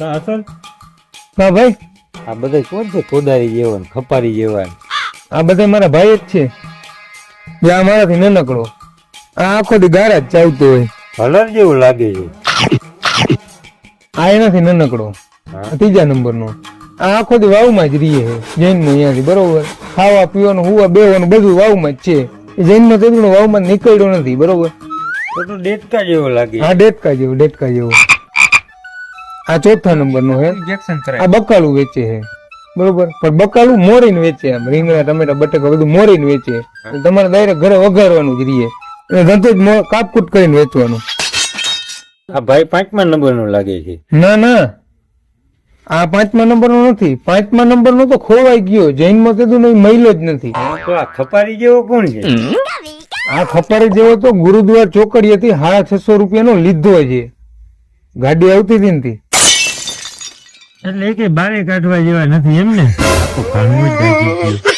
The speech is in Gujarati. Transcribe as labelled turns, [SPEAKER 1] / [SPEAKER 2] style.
[SPEAKER 1] અસલ
[SPEAKER 2] હા ભાઈ,
[SPEAKER 1] આ બધા કોણ છે? કોદારી જેવા ને ખપારી જેવા.
[SPEAKER 2] આ બધા મારા ભાઈ જ છે. જે આ મારાથી નાનકડો, આ આખો દી ગાળા જ ચાલતો હોય.
[SPEAKER 1] કલર જેવું લાગે છે.
[SPEAKER 2] આ એનાથી નાનકડો,
[SPEAKER 1] હા.
[SPEAKER 2] આ ત્રીજા નંબરનો. આ આખો દી વાવમાં જ રહીએ છે, જૈનમાં અહીંયાથી. બરોબર, ખાવા પીવાનું હુવા બેવાનું બધું વાવમાં જ છે. એ જૈનનો તેડનો વાવમાં નીકળ્યો નથી. બરોબર,
[SPEAKER 1] તો ડેટકા જેવો લાગે.
[SPEAKER 2] આ ડેટકા જેવો, ડેટકા જેવો. આ ચોથા નંબરનો છે.
[SPEAKER 1] ઇન્જેક્શન
[SPEAKER 2] આ બકાલું વેચે છે. બરોબર, પણ બકાલું મોરીને વેચે. આમ રીંગણા ટમેટા બટાકા બધું મોરીને વેચે. તમારે ડાયરેક્ટ ઘરે વઘારવાનું જ રહીએ. ધંધો જ કાપકૂટ કરીને વેચવાનું.
[SPEAKER 1] આ ભાઈ 5મા નંબરનો લાગે છે.
[SPEAKER 2] ના ના, આ 5મા નંબરનો નથી. 5મા નંબરનો તો ખોવાઈ ગયો. જૈનમાં કીધું નહીં, મહિલો જ નથી.
[SPEAKER 1] તો આ ખપારી જેવો કોણ છે?
[SPEAKER 2] આ ખપારી જેવો તો ગુરુદ્વાર ચોકડી હતી, 650 રૂપિયાનો લીધો છે. ગાડી આવતી હતી ને.
[SPEAKER 1] એટલે કે બારે કાઢવા જેવા નથી એમ ને? આખું ભાંગવું જ લાગી ગયું.